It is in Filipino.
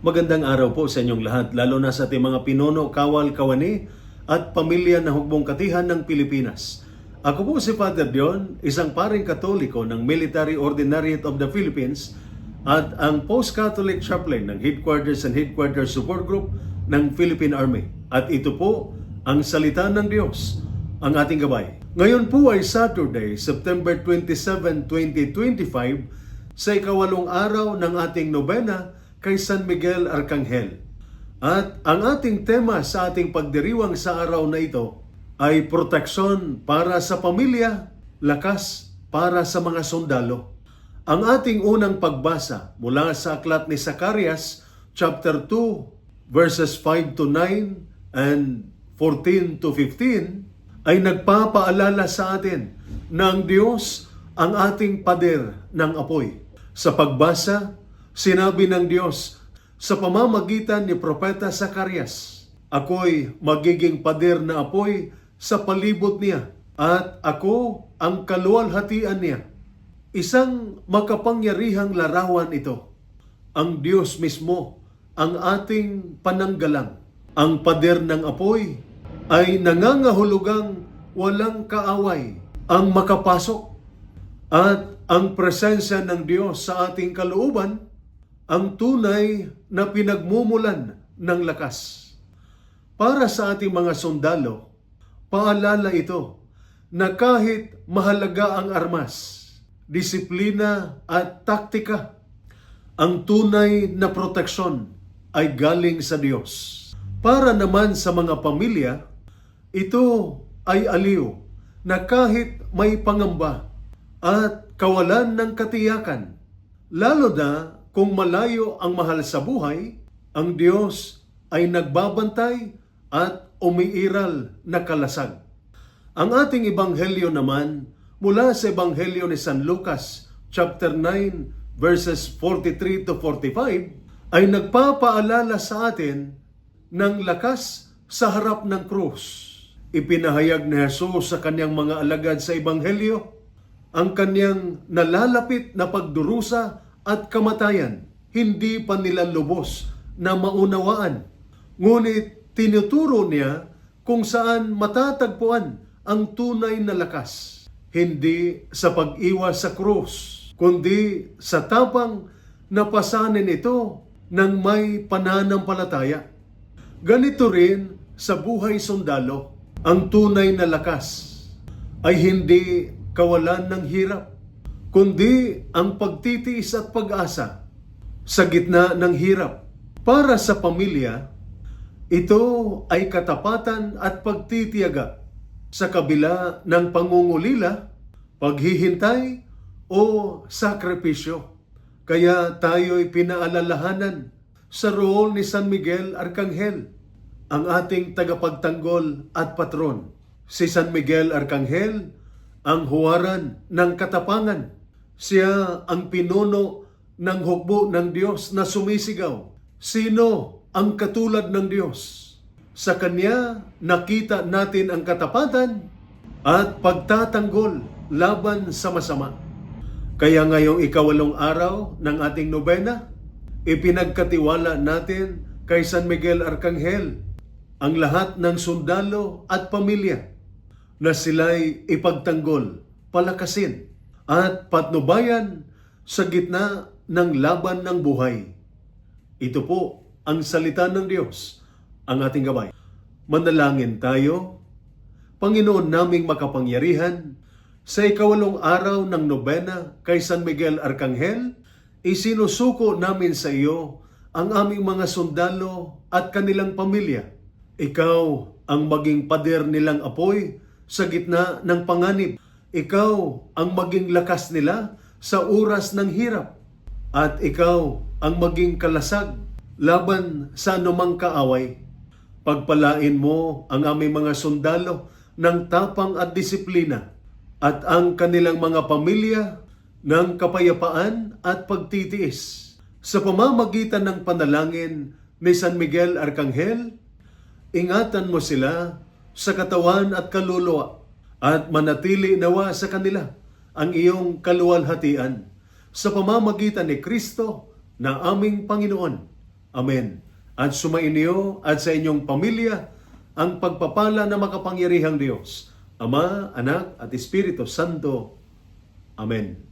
Magandang araw po sa inyong lahat, lalo na sa ating mga pinuno, kawal, kawani at pamilya na hukbong katihan ng Pilipinas. Ako po si Father Dion, isang paring Katoliko ng Military Ordinariate of the Philippines at ang Post-Catholic Chaplain ng Headquarters and Headquarters Support Group ng Philippine Army. At ito po ang salita ng Diyos, ang ating gabay. Ngayon po ay Saturday, September 27, 2025, sa ikawalong araw ng ating nobena kay San Miguel Arcangel. At ang ating tema sa ating pagdiriwang sa araw na ito ay proteksyon para sa pamilya, lakas para sa mga sundalo. Ang ating unang pagbasa mula sa aklat ni Zacarias, chapter 2, verses 5 to 9 and 14 to 15, ay nagpapaalala sa atin na ang Diyos ang ating pader ng apoy. Sa pagbasa, sinabi ng Diyos sa pamamagitan ni Propeta Zacarias, "Ako'y magiging pader na apoy sa palibot niya at ako ang kaluwalhatian niya." Isang makapangyarihang larawan ito. Ang Diyos mismo ang ating pananggalang. Ang pader ng apoy ay nangangahulugang walang kaaway ang makapasok, at ang presensya ng Diyos sa ating kalooban ang tunay na pinagmumulan ng lakas. Para sa ating mga sundalo, paalala ito na kahit mahalaga ang armas, disiplina at taktika, ang tunay na proteksyon ay galing sa Diyos. Para naman sa mga pamilya, ito ay aliw na kahit may pangamba at kawalan ng katiyakan, lalo na kung malayo ang mahal sa buhay, ang Diyos ay nagbabantay at umiiral na kalasag. Ang ating ebanghelyo naman mula sa ebanghelyo ni San Lucas, chapter 9, verses 43 to 45, ay nagpapaalala sa atin ng lakas sa harap ng krus. Ipinahayag ni Jesus sa kanyang mga alagad sa ebanghelyo ang kanyang nalalapit na pagdurusa at kamatayan. Hindi pa nila lubos na maunawaan. Ngunit tinuturo niya kung saan matatagpuan ang tunay na lakas. Hindi sa pag-iwas sa krus, kundi sa tapang na pasanin ito ng may pananampalataya. Ganito rin sa buhay sundalo. Ang tunay na lakas ay hindi kawalan ng hirap, kundi ang pagtitiis at pag-asa sa gitna ng hirap. Para sa pamilya, ito ay katapatan at pagtitiyaga sa kabila ng pangungulila, paghihintay o sakripisyo. Kaya tayo'y pinaalalahanan sa role ni San Miguel Arcangel, ang ating tagapagtanggol at patron. Si San Miguel Arcangel ang huwaran ng katapangan. Siya ang pinuno ng hukbo ng Diyos na sumisigaw, "Sino ang katulad ng Diyos?" Sa Kanya nakita natin ang katapatan at pagtatanggol laban sa masama. Kaya ngayong ikawalong araw ng ating nobena, ipinagkatiwala natin kay San Miguel Arcangel ang lahat ng sundalo at pamilya na sila'y ipagtanggol, palakasin at patnubayan sa gitna ng laban ng buhay. Ito po ang salita ng Diyos, ang ating gabay. Manalangin tayo. Panginoon naming makapangyarihan, sa ikawalong araw ng nobena kay San Miguel Arcangel, isinusuko namin sa iyo ang aming mga sundalo at kanilang pamilya. Ikaw ang maging pader nilang apoy sa gitna ng panganib. Ikaw ang maging lakas nila sa oras ng hirap. At ikaw ang maging kalasag laban sa anumang kaaway. Pagpalain mo ang aming mga sundalo ng tapang at disiplina at ang kanilang mga pamilya ng kapayapaan at pagtitiis. Sa pamamagitan ng panalangin ni San Miguel Arcangel, ingatan mo sila sa katawan at kaluluwa at manatili nawa sa kanila ang iyong kaluwalhatian sa pamamagitan ni Kristo na aming Panginoon. Amen. At sumainyo at sa inyong pamilya ang pagpapala na makapangyarihang Diyos, Ama, Anak at Espiritu Santo. Amen.